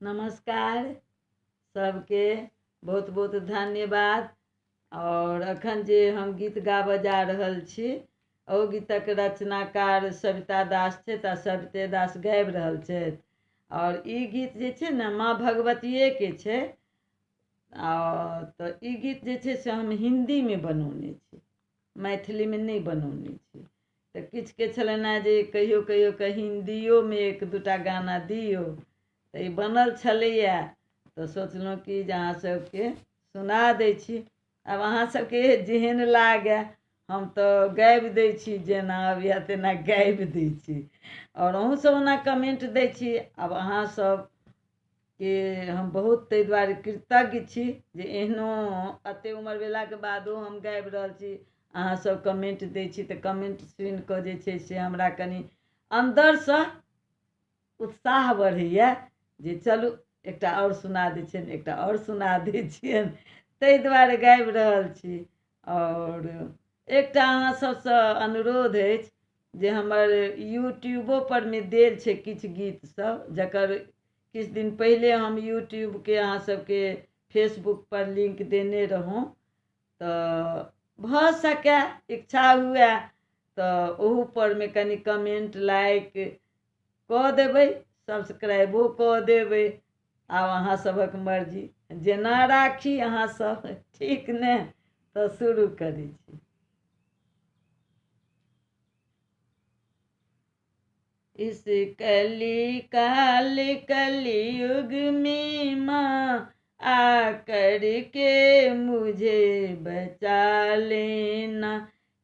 नमस्कार सबके बहुत बहुत धन्यवाद। और अखन जे हम गीत गाबऽ जा रहल छी ओ गीतक रचनाकार सविता दास छथि आ सविते दास गाबि रहल छथि। और ई गीत जे छै ने माँ भगवतिएके छै। तऽ ई गीत जे छै से हम हिन्दीमे बनौने छी, मैथिलीमे नहि बनौने छी। तऽ किछुके छलनि हेँ जे कहियो कहियो कऽ हिन्दियोमे एक दूटा गाना दियौ, तऽ ई बनल छलैए। तऽ सोचलहुँ कि जे अहाँ सभके सुना दै छी। आब अहाँ सभके जेहन लागै, हम तऽ गाबि दै छी, जेना अबैए तेना गाबि दै छी। और अहूँसभ ओना कमेंट दै छी। आब अहाँसभके हम बहुत ताहि दुआरे कृतज्ञ छी जे एहनो एतेक उमर भेलाके बादो हम गाबि रहल छी। अहाँसभ कमेंट दै छी तऽ कमेंट सुनि कऽ जे छै से हमरा कनि अन्दरसँ उत्साह बढ़ैए जे चलू एकटा आओर सुना दै छियनि, एकटा आओर सुना दै छियनि। ताहि दुआरे गाबि रहल छी। और एकटा अहाँ सभसँ अनुरोध अछि जे हमर यूट्यूबोपर मे देल छै किछु गीतसभ, जकर किछु दिन पहिले हम यूट्यूबके अहाँ सभके फेसबुकपर लिंक देने रहौँ। तऽ भऽ सकए इच्छा हुए तऽ ओहूपर मे कनि कमेंट लाइक कऽ देबै, सब्सक्राइबो कऽ देबै। आब अहाँसभक मर्जी जेना राखी अहाँसभ, ठीक ने? तऽ शुरू करै छी। इस कली काल कलयुग में माँ आकर के मुझे बचा लेना।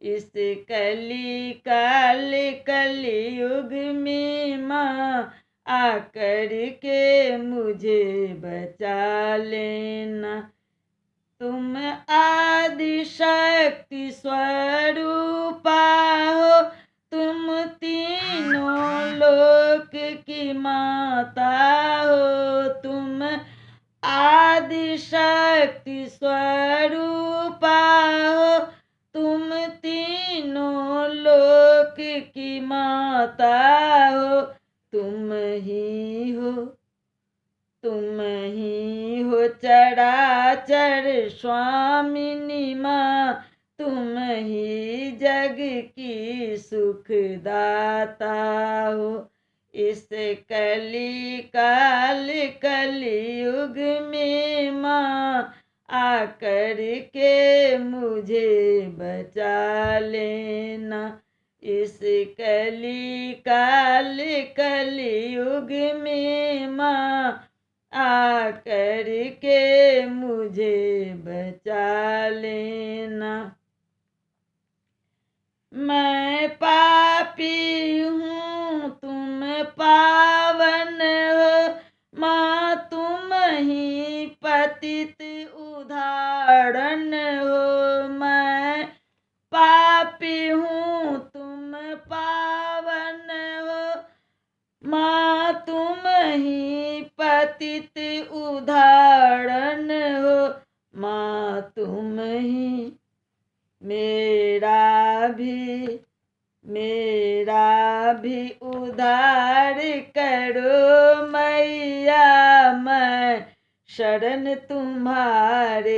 इस कली काल कलयुग में माँ आकर के मुझे बचा लेना। तुम आदि शक्ति स्वरूपा हो, तुम तीनों लोक की माता हो। तुम आदि शक्ति स्वरूपा हो, तुम तीनों लोक की माता हो। तुम ही हो, तुम ही हो चराचर स्वामिनी माँ। तुम ही जग की सुखदाता हो। इस कली काल कलयुग में माँ आकर के मुझे बचा लेना। इस कली काल कलयुग में माँ आकर के मुझे बचा लेना। मैं पापी हूँ तुम पावन हो, माँ तुम ही पतित उदाहरण हो। मैं पापी हूँ तुम पावन हो, माँ तुम ही पतित उदाहरण हो। माँ तुम ही मेरा भी उद्धार करो मैया। मैं शरण तुम्हारे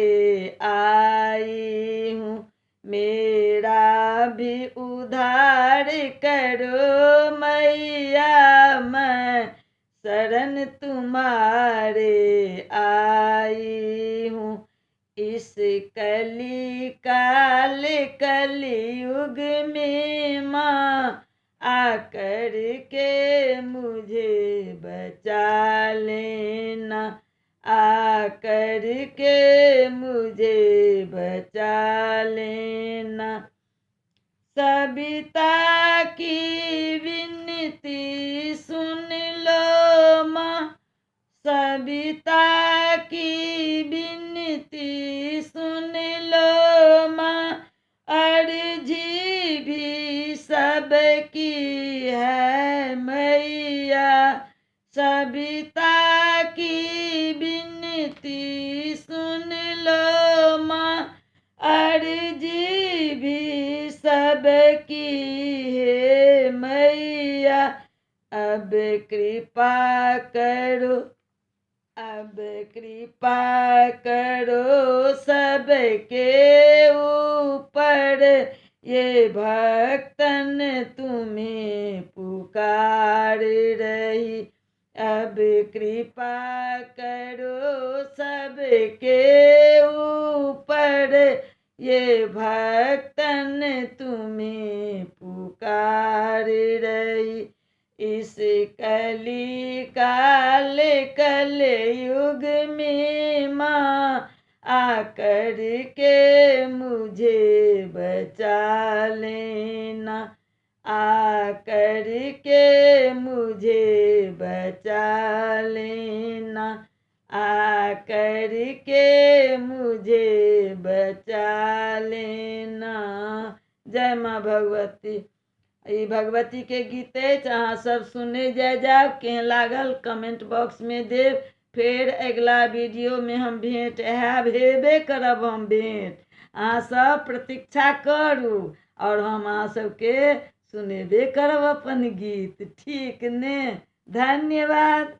आई हूँ, मेरा भी उद्धार करो मैया। मैं शरण तुम्हारे आई हूँ। इस कली काल कलयुग में माँ आकर के मुझे बचा लेना। आकर के मुझे बचा लेना। सविता की विनती सुन लो माँ, सविता की विनती सुन लो माँ। अर्जी भी सबकी है मैया। सविता की विनती सुन लो माँ, अर्जी भी सबकी है मैया। अब कृपा करो, अब कृपा करो सबके ऊपर, ये भक्तन तुम्हें पुकार रही। अब कृपा करो सबके ऊपर, ये भक्तन तुम्हें पुकार रही। इस कली काल कल युग में माँ आकर के मुझे बचा लेना, आकर के मुझे बचा लेना, आकर के मुझे बचा लेना। जय माँ भगवती। ई भगवती के गीत अहाँ सब सुने जाए जाओ, केहन लागल कमेंट बॉक्स में देव। फिर अगला वीडियो में हम भेंट हेबे करब। हम भेंट अहाँ सब प्रतीक्षा करू और हम अहाँ सबके सुनेबे करब अपन गीत, ठीक ने। धन्यवाद।